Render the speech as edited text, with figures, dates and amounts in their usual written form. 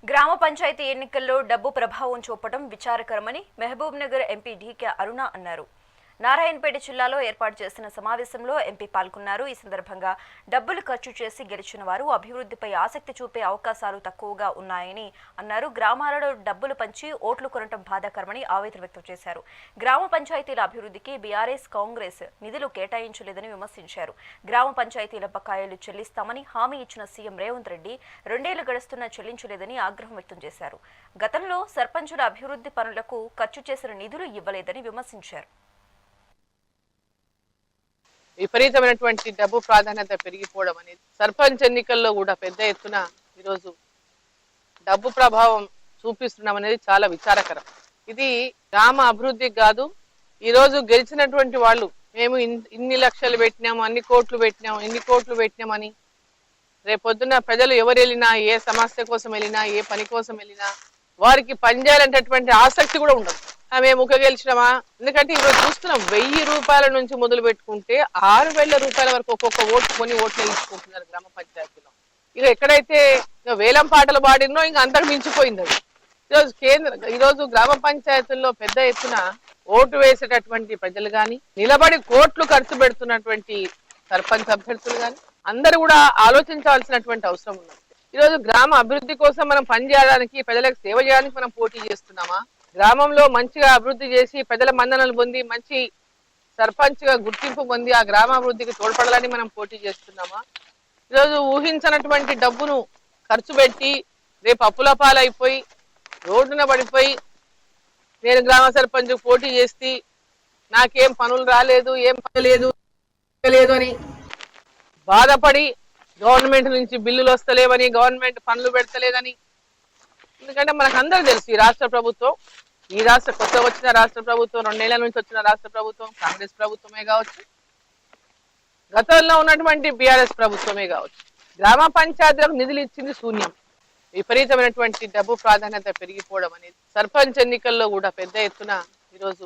గ్రామ పంచాయతీ ఎన్నికల్లో డబ్బు ప్రభావం చూపడం విచారకరమని మహబూబ్ నగర్ ఎంపీ డీకే అరుణ అన్నారు. నారాయణపేట జిల్లాలో ఏర్పాటు చేసిన సమావేశంలో ఎంపీ పాల్గొన్నారు. ఈ సందర్భంగా డబ్బులు ఖర్చు చేసి గెలిచిన వారు అభివృద్ధిపై ఆసక్తి చూపే అవకాశాలు తక్కువగా ఉన్నాయని అన్నారు. గ్రామాలలో డబ్బులు పంచి ఓట్లు కొనడం బాధాకరమని ఆవేదన వ్యక్తం చేశారు. గ్రామ పంచాయతీల అభివృద్ధికి బీఆర్ఎస్ కాంగ్రెస్ నిధులు కేటాయించలేదని విమర్శించారు. గ్రామ పంచాయతీల బకాయిలు చెల్లిస్తామని హామీ ఇచ్చిన సీఎం రేవంత్ రెడ్డి 2 ఏళ్లు గడుస్తున్నా చెల్లించలేదని ఆగ్రహం వ్యక్తం చేశారు. గతంలో సర్పంచుల అభివృద్ధి పనులకు ఖర్చు చేసిన నిధులు ఇవ్వలేదని విమర్శించారు. విపరీతమైనటువంటి డబ్బు ప్రాధాన్యత పెరిగిపోవడం అనేది సర్పంచ్ ఎన్నికల్లో కూడా పెద్ద ఎత్తున ఈరోజు డబ్బు ప్రభావం చూపిస్తున్నాం అనేది చాలా విచారకరం. ఇది గ్రామ అభివృద్ధికి కాదు. ఈరోజు గెలిచినటువంటి వాళ్ళు మేము ఇన్ని లక్షలు పెట్టినాము, అన్ని కోట్లు పెట్టినాము, ఇన్ని కోట్లు పెట్టినామని రేపొద్దున ప్రజలు ఎవరు వెళ్ళినా, ఏ సమస్య కోసం వెళ్ళినా, ఏ పని కోసం వెళ్ళినా వారికి పనిచేయాలంటటువంటి ఆసక్తి కూడా ఉండదు. మేము ముఖ గెలిచినామా? ఎందుకంటే ఈరోజు చూస్తున్నాం 1000 రూపాయల నుంచి మొదలు పెట్టుకుంటే 6000 రూపాయల వరకు ఒక్కొక్క ఓటు కొని ఓట్లు వేయించుకుంటున్నారు గ్రామ పంచాయతీలో. ఇక ఎక్కడైతే వేలం పాటలు పాడినో ఇంకా అంతకు మించిపోయింది అది. ఈరోజు గ్రామ పంచాయతీల్లో పెద్ద ఎత్తున ఓటు వేసేటటువంటి ప్రజలు కానీ, నిలబడి కోట్లు ఖర్చు పెడుతున్నటువంటి సర్పంచ్ అభ్యర్థులు కానీ అందరూ కూడా ఆలోచించాల్సినటువంటి అవసరం ఉన్నది. ఈరోజు గ్రామ అభివృద్ధి కోసం మనం పనిచేయడానికి, ప్రజలకు సేవ చేయడానికి మనం పోటీ చేస్తున్నామా? గ్రామంలో మంచిగా అభివృద్ధి చేసి ప్రజల మన్ననలు పొంది మంచి సర్పంచ్ గా గుర్తింపు పొంది ఆ గ్రామాభివృద్ధికి తోడ్పడాలని మనం పోటీ చేస్తున్నామా? ఈరోజు ఊహించినటువంటి డబ్బును ఖర్చు పెట్టి రేపు అప్పుల పాలైపోయి రోడ్డున పడిపోయి నేను గ్రామ సర్పంచ్ పోటీ చేసి నాకేం పనులు రాలేదు, ఏం పని లేదు అని బాధపడి గవర్నమెంట్ నుంచి బిల్లులు వస్తలేవని, గవర్నమెంట్ పనులు పెడతలేదని. ఎందుకంటే మనకు అందరూ తెలుసు ఈ రాష్ట్ర ప్రభుత్వం, కొత్తగా వచ్చిన రాష్ట్ర ప్రభుత్వం, 2 ఏళ్ల నుంచి వచ్చిన రాష్ట్ర ప్రభుత్వం కాంగ్రెస్ ప్రభుత్వమే కావచ్చు, గతంలో ఉన్నటువంటి బీఆర్ఎస్ ప్రభుత్వమే కావచ్చు, గ్రామ పంచాయతీలకు నిధులు ఇచ్చింది శూన్యం. విపరీతమైనటువంటి డబ్బు ప్రాధాన్యత పెరిగిపోవడం అనేది సర్పంచ్ ఎన్నికల్లో కూడా పెద్ద ఎత్తున ఈరోజు